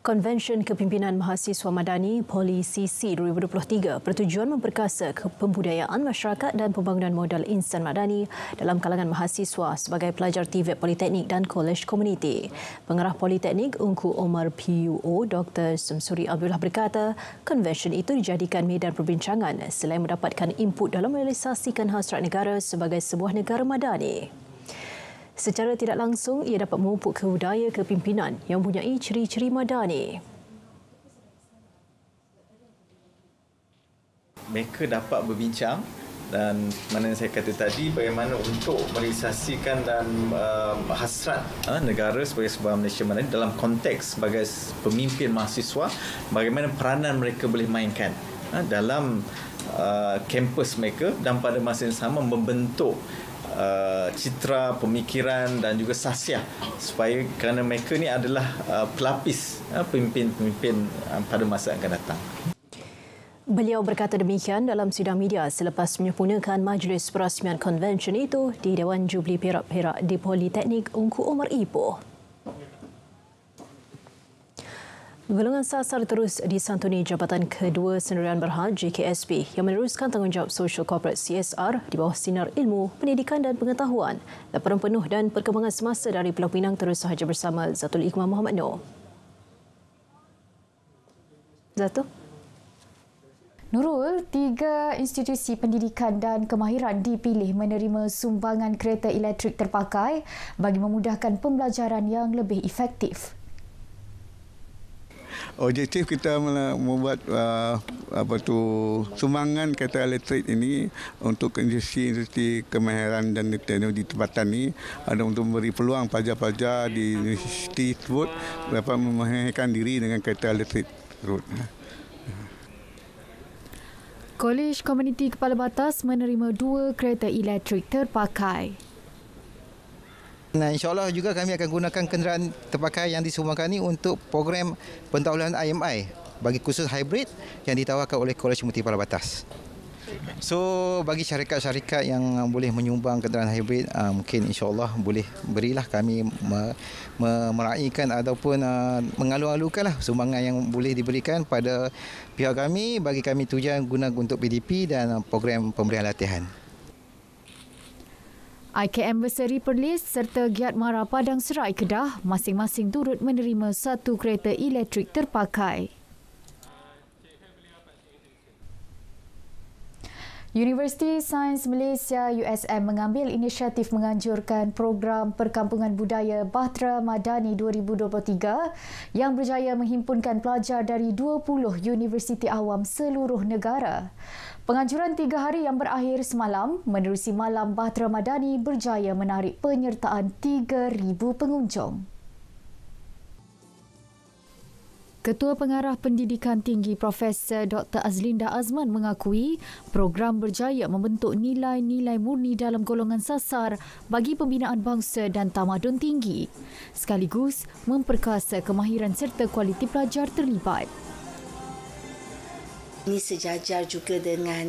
Konvensyen Kepimpinan Mahasiswa Madani POLI-CC 2023 bertujuan memperkasa kepembudayaan masyarakat dan pembangunan modal insan madani dalam kalangan mahasiswa sebagai pelajar TVET Politeknik dan Kolej Komuniti. Pengarah Politeknik Ungku Omar PUO Dr. Semsuri Abdullah berkata, konvensyen itu dijadikan medan perbincangan selain mendapatkan input dalam merealisasikan hasrat negara sebagai sebuah negara madani. Secara tidak langsung, ia dapat memupuk budaya kepimpinan yang mempunyai ciri-ciri madani. Mereka dapat berbincang dan mana saya kata tadi bagaimana untuk merealisasikan dan hasrat negara sebagai sebuah Malaysia madani dalam konteks sebagai pemimpin mahasiswa, bagaimana peranan mereka boleh mainkan dalam kampus mereka dan pada masa yang sama membentuk citra, pemikiran dan juga sasiah supaya kerana mereka ni adalah pelapis pemimpin-pemimpin pada masa yang akan datang. Beliau berkata demikian dalam sidang media selepas menyempurnakan majlis perasmian konvensyen itu di Dewan Jubli Perak di Politeknik Ungku Omar Ipoh. Golongan sasar terus disantuni Jabatan Kedua Sendirian Berhad JKSP yang meneruskan tanggungjawab Social Corporate CSR di bawah sinar ilmu, pendidikan dan pengetahuan. Laporan penuh dan perkembangan semasa dari Pulau Pinang terus sahaja bersama Zatul Iqmah Muhammad Noor. Zatul? Nurul, 3 institusi pendidikan dan kemahiran dipilih menerima sumbangan kereta elektrik terpakai bagi memudahkan pembelajaran yang lebih efektif. Objektif kita membuat sumbangan kereta elektrik ini untuk industri kemahiran dan teknologi tempatan ini ada untuk memberi peluang pelajar-pelajar di universiti tersebut dapat memahirkan diri dengan kereta elektrik tersebut. Kolej Komuniti Kepala Batas menerima 2 kereta elektrik terpakai. Nah, InsyaAllah juga kami akan gunakan kenderaan terpakai yang disumbangkan ini untuk program pentadbiran IMI bagi kursus hybrid yang ditawarkan oleh Kolej Komuniti Kepala Batas. So, bagi syarikat-syarikat yang boleh menyumbang kenderaan hybrid, mungkin insyaAllah boleh berilah kami meraihkan ataupun mengalu-alukanlah sumbangan yang boleh diberikan pada pihak kami bagi kami tujuan guna untuk PDP dan program pemberian latihan. IKM Berseri Perlis serta Giat Mara Padang Serai Kedah masing-masing turut menerima 1 kereta elektrik terpakai. Universiti Sains Malaysia USM mengambil inisiatif menganjurkan program Perkampungan Budaya Bahtera Madani 2023 yang berjaya menghimpunkan pelajar dari 20 universiti awam seluruh negara. Penganjuran 3 hari yang berakhir semalam menerusi Malam Bahtera Madani berjaya menarik penyertaan 3,000 pengunjung. Ketua Pengarah Pendidikan Tinggi Profesor Dr. Azlinda Azman mengakui program berjaya membentuk nilai-nilai murni dalam golongan sasar bagi pembinaan bangsa dan tamadun tinggi, sekaligus memperkasa kemahiran serta kualiti pelajar terlibat. Ini sejajar juga dengan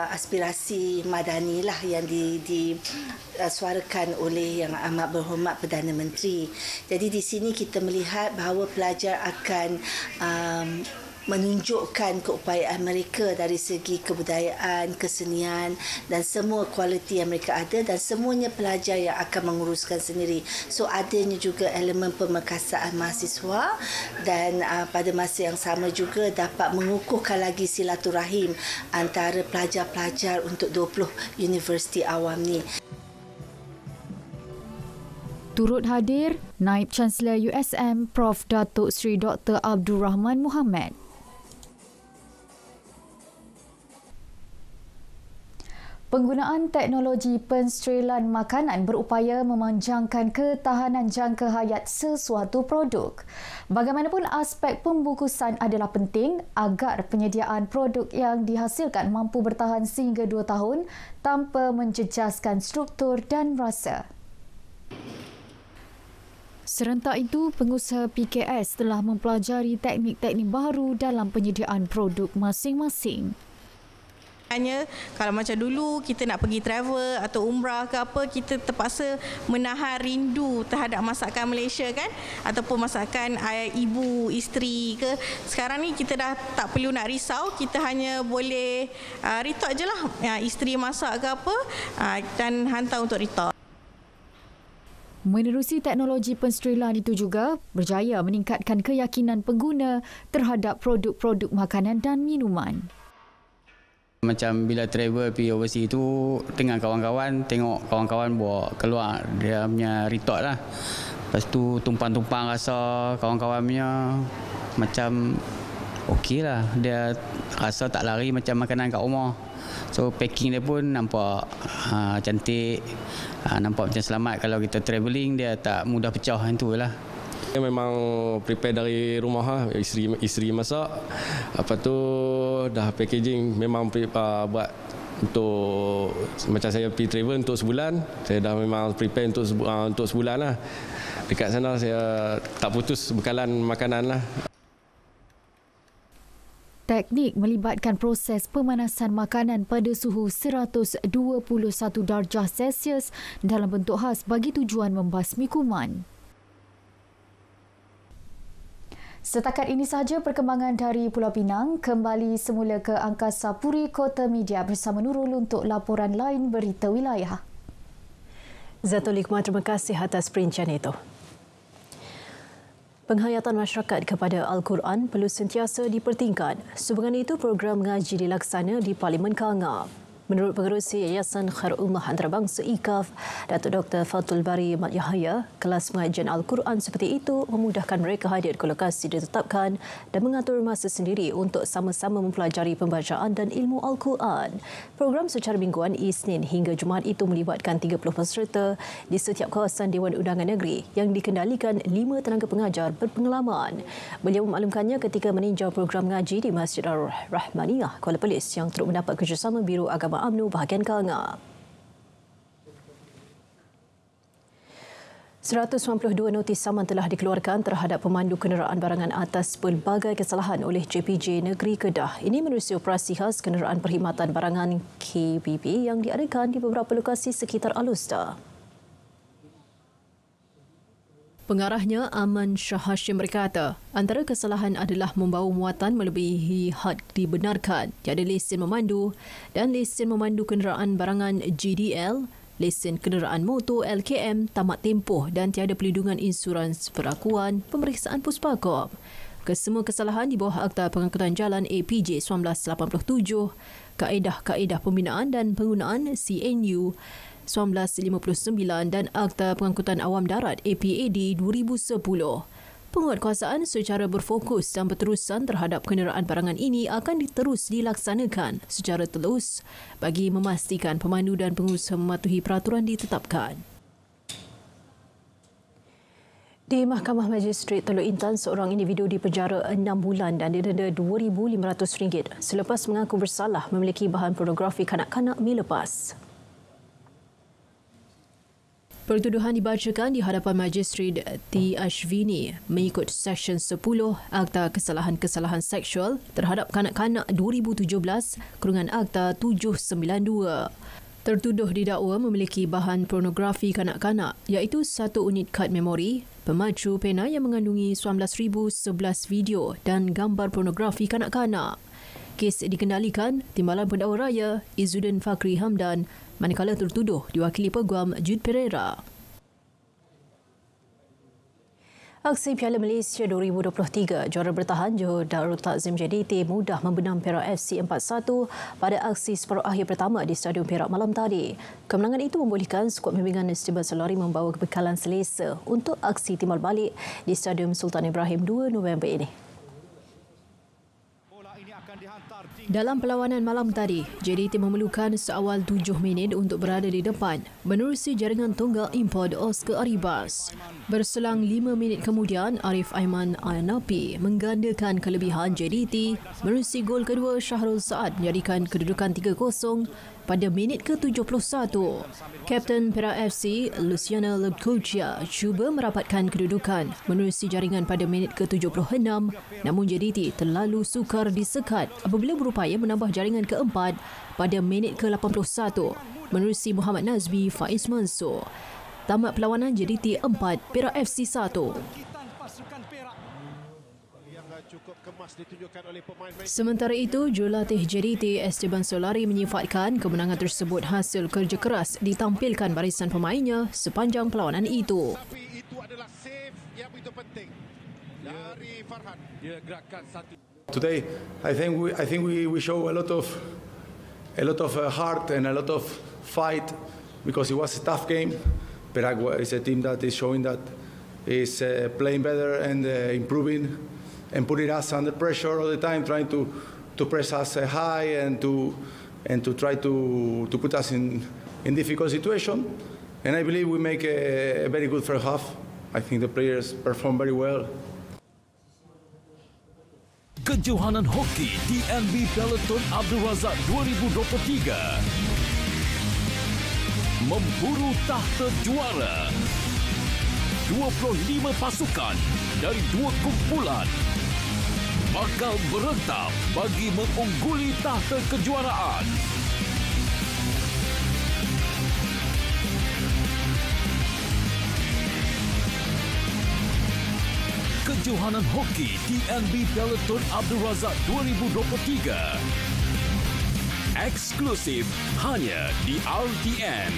aspirasi madani lah yang disuarakan oleh Yang Amat Berhormat Perdana Menteri. Jadi di sini kita melihat bahawa pelajar akan menunjukkan keupayaan mereka dari segi kebudayaan, kesenian dan semua kualiti yang mereka ada dan semuanya pelajar yang akan menguruskan sendiri. So adanya juga elemen pemerkasaan mahasiswa dan pada masa yang sama juga dapat mengukuhkan lagi silaturahim antara pelajar-pelajar untuk 20 universiti awam ni. Turut hadir Naib Chancellor USM Prof. Datuk Seri Dr. Abdul Rahman Muhammad. Penggunaan teknologi pensterilan makanan berupaya memanjangkan ketahanan jangka hayat sesuatu produk. Bagaimanapun aspek pembungkusan adalah penting agar penyediaan produk yang dihasilkan mampu bertahan sehingga 2 tahun tanpa menjejaskan struktur dan rasa. Serentak itu, pengusaha PKS telah mempelajari teknik-teknik baru dalam penyediaan produk masing-masing. Hanya kalau macam dulu kita nak pergi travel atau umrah ke apa, kita terpaksa menahan rindu terhadap masakan Malaysia kan, ataupun masakan ibu, isteri ke. Sekarang ni kita dah tak perlu nak risau, kita hanya boleh retok je lah isteri masak ke apa dan hantar untuk retok. Menerusi teknologi pensterilan itu juga berjaya meningkatkan keyakinan pengguna terhadap produk-produk makanan dan minuman. Macam bila travel pergi overseas tu dengan kawan-kawan, tengok kawan-kawan bawa keluar dia punya retok lah. Lepas tu tumpang-tumpang rasa kawan-kawan punya macam okey lah. Dia rasa tak lari macam makanan kat rumah. So packing dia pun nampak cantik, nampak macam selamat. Kalau kita travelling dia tak mudah pecah, itu lah. Memang prepare dari rumah, isteri masak. Apa tu dah packaging, memang buat untuk macam saya pergi travel untuk sebulan. Saya dah memang prepare untuk sebulan lah. Dekat sana saya tak putus bekalan makanan lah. Teknik melibatkan proses pemanasan makanan pada suhu 121 darjah Celsius dalam bentuk khas bagi tujuan membasmi kuman. Setakat ini sahaja perkembangan dari Pulau Pinang. Kembali semula ke Angkasa Puri Kota Media bersama Nurul untuk laporan lain berita wilayah. Zatul Hikmah, terima kasih atas perincian itu. Penghayatan masyarakat kepada Al-Quran perlu sentiasa dipertingkat. Sehubungan itu, program mengaji dilaksana di Parlimen Kangap. Menurut Pengerusi Yayasan Khairul Ummah Antarabangsa IKAF, Datuk Dr. Fatul Bari Mat Yahaya, kelas pengajian Al-Quran seperti itu memudahkan mereka hadir ke lokasi ditetapkan dan mengatur masa sendiri untuk sama-sama mempelajari pembacaan dan ilmu Al-Quran. Program secara mingguan Isnin hingga Jumaat itu melibatkan 30 peserta di setiap kawasan Dewan Undangan Negeri yang dikendalikan 5 tenaga pengajar berpengalaman. Beliau memaklumkannya ketika meninjau program mengaji di Masjid Ar-Rahmaniyah, Kuala Perlis yang turut mendapat kerjasama Biro Agama UMNO bahagian Kangap. 192 notis saman telah dikeluarkan terhadap pemandu kenderaan barangan atas pelbagai kesalahan oleh JPJ Negeri Kedah. Ini menerusi operasi khas kenderaan perkhidmatan barangan KBB yang diadakan di beberapa lokasi sekitar Alusta. Pengarahnya Aman Shah Hashim berkata, antara kesalahan adalah membawa muatan melebihi had dibenarkan, tiada lesen memandu dan lesen memandu kenderaan barangan GDL, lesen kenderaan motor LKM, tamat tempoh dan tiada pelindungan insurans perakuan pemeriksaan Puspakop. Kesemua kesalahan di bawah Akta Pengangkutan Jalan APJ 1987, Kaedah-Kaedah Pembinaan dan Penggunaan CNU 1959 dan Akta Pengangkutan Awam Darat APAD 2010. Penguatkuasaan secara berfokus dan berterusan terhadap kenderaan barangan ini akan terus dilaksanakan secara telus bagi memastikan pemandu dan pengurusi mematuhi peraturan ditetapkan. Di Mahkamah Magistrate Teluk Intan, seorang individu dipenjara 6 bulan dan didenda RM2,500 selepas mengaku bersalah memiliki bahan pornografi kanak-kanak mi lepas. Pertuduhan dibacakan di hadapan Magistrate T. Ashvini mengikut Seksyen 10 Akta Kesalahan-Kesalahan Seksual terhadap Kanak-Kanak 2017 kurungan Akta 792. Tertuduh didakwa memiliki bahan pornografi kanak-kanak iaitu 1 unit kad memori, pemacu pena yang mengandungi 19,011 video dan gambar pornografi kanak-kanak. Kes dikendalikan Timbalan Pendakwa Raya Izzuddin Fakri Hamdan, manakala tertuduh diwakili Peguam Jude Pereira. Aksi Piala Malaysia 2023, juara bertahan Johor Darul Takzim JDT mudah membenam Perak FC 4-1 pada aksi separuh akhir pertama di Stadium Perak malam tadi. Kemenangan itu membolehkan skuad bimbingan Esteban Solari membawa kebekalan selesa untuk aksi timbal balik di Stadium Sultan Ibrahim 2 November ini. Dalam perlawanan malam tadi, JDT memerlukan seawal 7 minit untuk berada di depan menerusi jaringan tunggal import Oscar Arribas. Berselang 5 minit kemudian, Arif Aiman Anapi menggandakan kelebihan JDT menerusi gol kedua Syahrul Saad menjadikan kedudukan 3-0 pada minit ke-71. Kapten Perak FC, Luciana Lebkucia, cuba merapatkan kedudukan menerusi jaringan pada minit ke-76, namun JDT terlalu sukar disekat apabila berupa berupaya menambah jaringan keempat pada minit ke-81 menerusi Muhammad Nazmi Faiz Mansur. Tamat perlawanan JDT 4, Perak FC 1. Sementara itu, jurulatih JDT Esteban Solari menyifatkan kemenangan tersebut hasil kerja keras ditampilkan barisan pemainnya sepanjang perlawanan itu. Today, I think we show a lot of heart and a lot of fight because it was a tough game. Perak is a team that is showing that is playing better and improving and putting us under pressure all the time, trying to press us high and to try to put us in difficult situation. And I believe we make a very good first half. I think the players perform very well. Kejohanan Hoki DNB Peloton Abdul Razak 2023 memburu tahta juara. 25 pasukan dari 2 kumpulan bakal berentam bagi mengungguli tahta kejuaraan. Kejohanan Hoki DNB Peloton Abdul Razak 2023 eksklusif hanya di RTN.